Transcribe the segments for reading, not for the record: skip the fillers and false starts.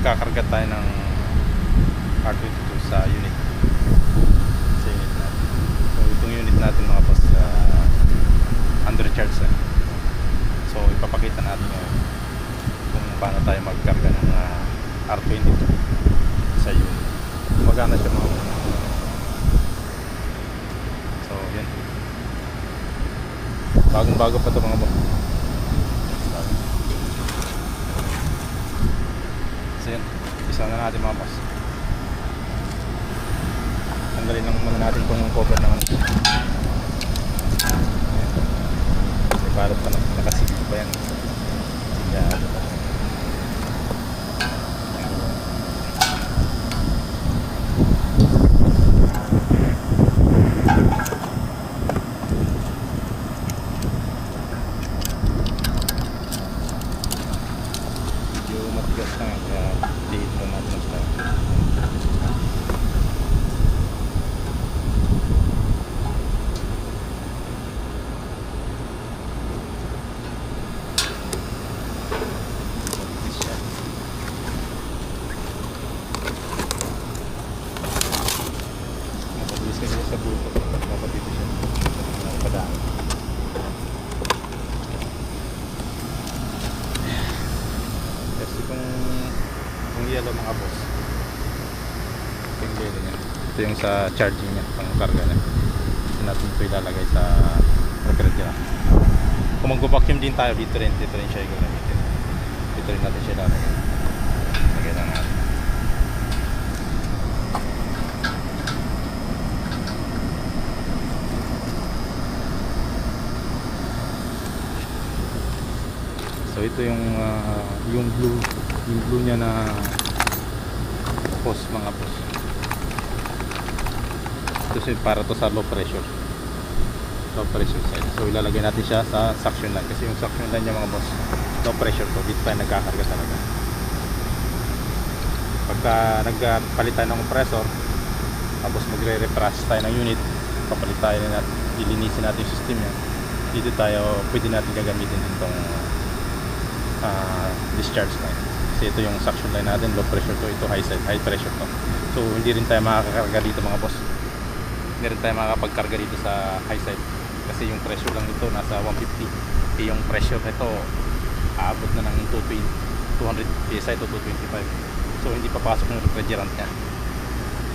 magkakarga tayo ng R22 sa unit. Sa unit natin. So itong unit natin mga boss, under charge na. So ipapakita natin ngayon kung paano tayo magkarga ng R22 sa unit. Magana siya mga boss. So yan. Bagong bago pa ito mga boss. So yan, isa na natin mga boss. Tanggalin lang muna natin itong cover naman. Kasi parang pa nakasigil pa yan. Yan. Medyo matigas na nga, kaya liit mo natin ang style. Mapabilis kasi sa buto, mapabilis siya padaan. Kasi kung yellow mga boss, ito yung yellow niya, ito yung sa charging niya, pang karga niya. Ito natin ito ilalagay sa refrigerator. Kung mag-vacuum din tayo, dito rin siya gagamitin. Dito rin natin siya ilalagay. Lagay lang natin. So ito yung blue niya na hose mga boss. Ito siya para to sa low pressure side. So ilalagay natin siya sa suction line kasi yung suction line niya mga boss, low pressure to, dito tayo nagkakarga talaga. Pagka nagpalit tayo ng compressor, tapos magre-refresh tayo ng unit, papalit tayo na ilinisin natin yung system niya, dito tayo pwede natin gagamitin din itong discharge line. Kasi ito yung suction line natin, low pressure to, ito high pressure to. So hindi rin tayo makakakarga dito mga boss. Hindi rin tayo makakapagkarga dito sa high side. Kasi yung pressure lang nito nasa 150. Yung pressure nito aabot na ng 200 PSI to 225. So hindi papasok yung refrigerant niya.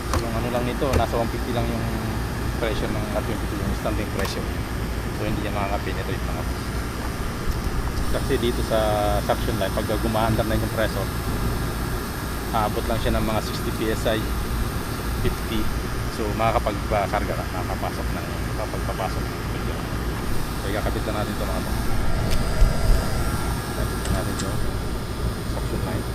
So yung ano lang nito, nasa 150 lang yung pressure ng R22, yung standing pressure. So hindi niya makaka-penetrate mga boss. Kasi dito sa suction line, pag gumaandar na yung compressor, aabot lang siya ng mga 60 PSI, 50. So makakapagkarga na, makakapasok ng kapagpapasok ng refrigerator. So ikakabit na natin ito mga boss. Ikakabit na natin ito suction line.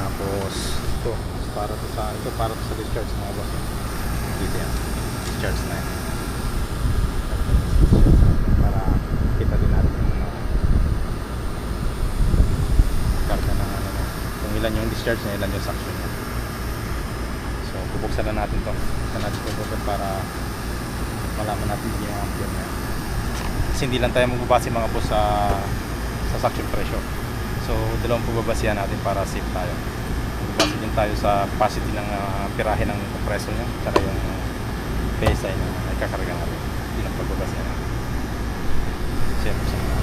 Tapos ito para to sa discharge mga boss. Dito yan, discharge na yan. Para kita din natin yung karga ng kung ilan yung discharge niya, ilan yung suction niya. So bubuksan na natin to. Buksan natin ito para malaman natin yung ampere niya. Kasi hindi lang tayo magbabase mga boss sa suction pressure. So dalawang pababasihan natin para safe tayo. Magbabase din tayo sa capacity ng pirahe ng compressor niya, tsaka yung PSI na nagkakarga natin. Hindi lang pagbabasihan natin. Siyempre sa mga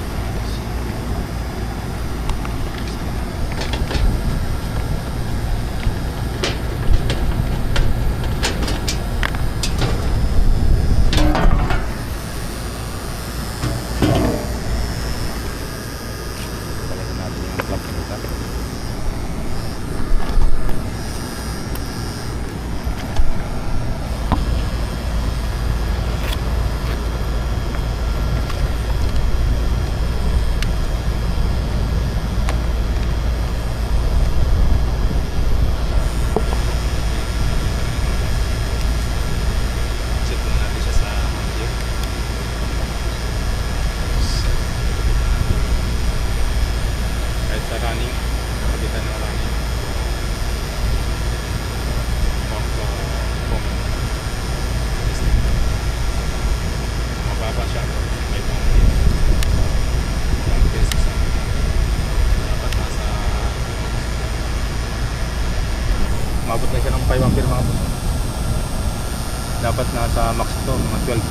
sa max to, mga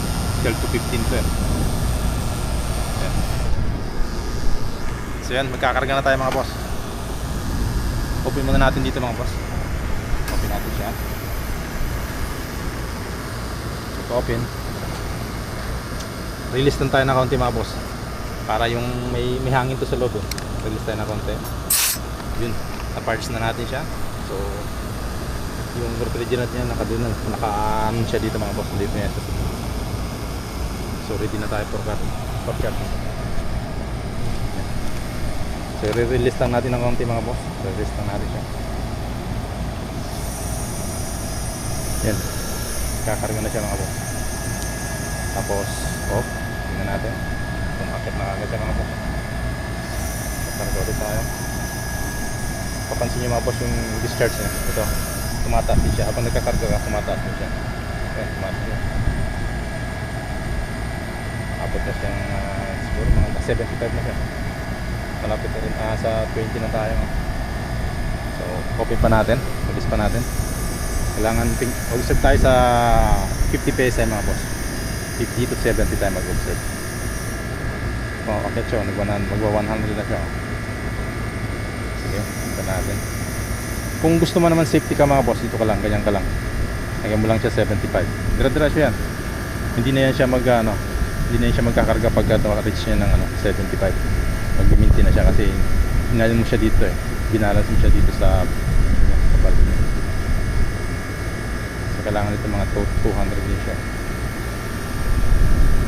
12 to 15 to eh. Yan. So yan, magkakarga na tayo mga boss. Open muna natin dito mga boss. Open natin siya. So open. Release lang tayo na konti mga boss. Para yung may hangin to sa loob eh. Release tayo na konti. Yun, na-parts na natin siya. So yung refrigerant niya naka-ano siya dito mga boss. Dito niya. So ready na tayo for carting. So re-release lang natin ng konti mga boss. Release lang natin siya. Yan. Kakarga na siya mga boss. Tapos off. Tingnan natin. Tumakit na agad siya mga boss. Kakarga ulit tayo. Papansin nyo mga boss yung discharge niya. Ito. Tumataas din siya. Habang nagkakarga ka, tumataas din siya. Ayan, tumataas din. Abot na siyang siguro mga 75 na siya. Malapit na rin sa 20 na tayo. So open pa natin, release pa natin. Kailangan mag-observe tayo sa 50 PSI mga boss. 50 to 70 tayo mag-observe. Okay siya, magwa 100 na siya. Sige, ito natin. Kung gusto mo naman safety ka mga boss, dito ka lang, ganyan ka lang. Lagyan mo lang siya 75. Dire-diretso yan. Hindi na yan siya hindi na yan siya magkakarga pagka reach niya ng 75. Mag-minti na siya kasi hinalin mo siya dito eh. Binalas mo siya dito sa valve niya. So kailangan nito mga 200 din siya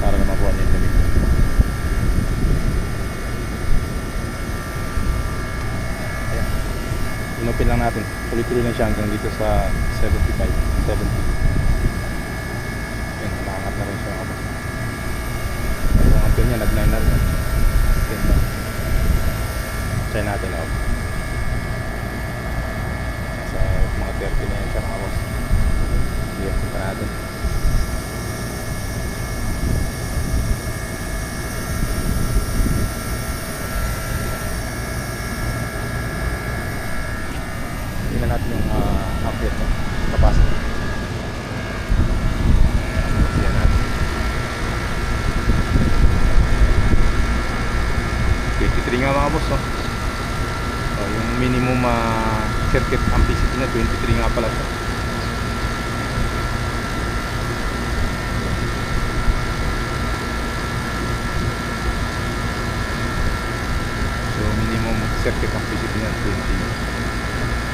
para na mabuha niya yung limit. Ayan. Inopin lang natin. Tuloy-tuloy lang siya hanggang dito sa 75, 70. Ayan, maangat na rin siya. Ang ampere niya, nag-9 na rin. Ganda. Try natin out. Sa mga 30 na yan siya mga boss. Sige, punta natin. Tingnan natin yung ampere niya. Capacity. Siyan natin. 23 nga mga boss, oh. So, yung minimum circuit amplicity niya 23 nga pala siya. So minimum circuit amplicity niya 23.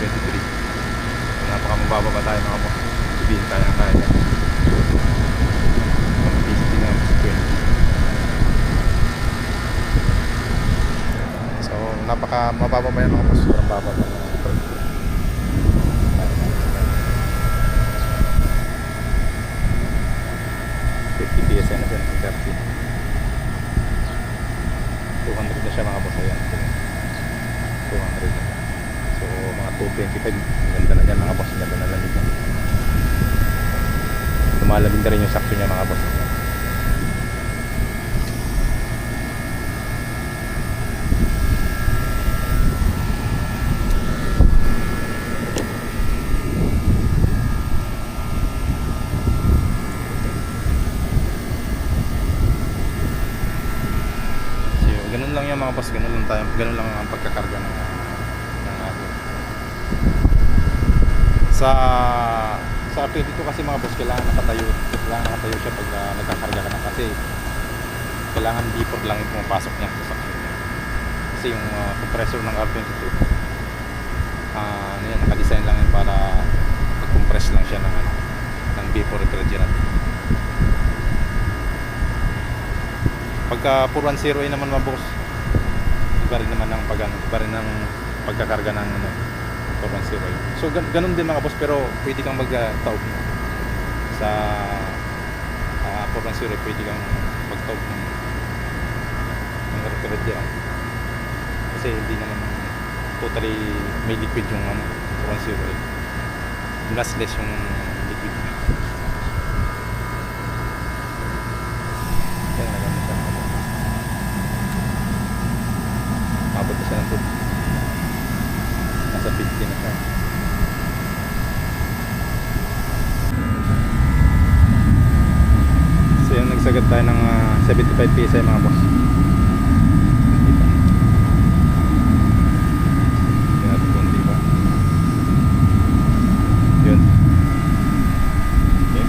So, napakamababa pa tayo mga boss. Sabihin tayo ang kaya. Amplicity niya 20. Napaka mababa ba yan mga boss? Sobrang baba ba yan? 50 PSI na siya, 30. 200 na siya mga boss. Ayan, 200 na. So mga 225. Ganda na dyan mga boss. Ganda na lamig yan. Lumalamig na rin yung sakto niya mga boss. Ganun lang yan mga boss, ganun lang ang pagkakarga ng atin. Sa RP dito kasi mga boss, kailangan nakatayo siya pag nagkakarga ka na kasi kailangan deeper lang yung pumapasok niya sa sakit niya. Kasi yung compressor ng R22 nakadesign lang yan para mag-compress lang siya ng vapor refrigerant. Pagka 4108 naman mga boss, iba rin naman ng pagkakarga ng 4108. So ganun din mga boss, pero pwede kang magtaob sa 4108, pwede kang magtaob ng refrigerant kasi hindi naman totally may liquid yung 4108. Gasless yung liquid. Yan na lang siya. Abot na siya ng 2. Nasa 50 na siya. Magkarga tayo ng 75 PSI mga boss. Dito. Hindi natin kung di ba. Yun. Okay.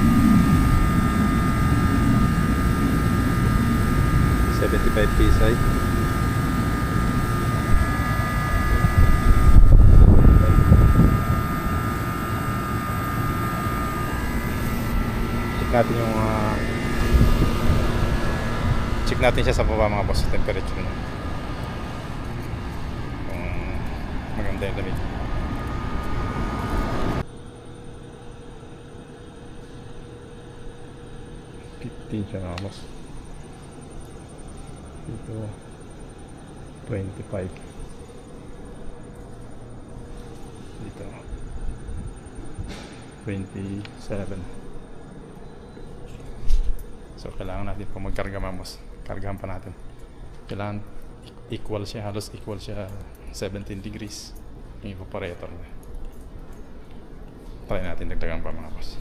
75 PSI. Natin yung check natin siya sa baba mga boss, temperature niya kung maganda yung lamig. Siya mga boss, dito 25, dito 27. So kailangan natin po magkarga mga boss. Kargahan pa natin. Kailangan equal siya, halos equal siya 17 degrees yung evaporator. Try natin dagdagan pa mga boss.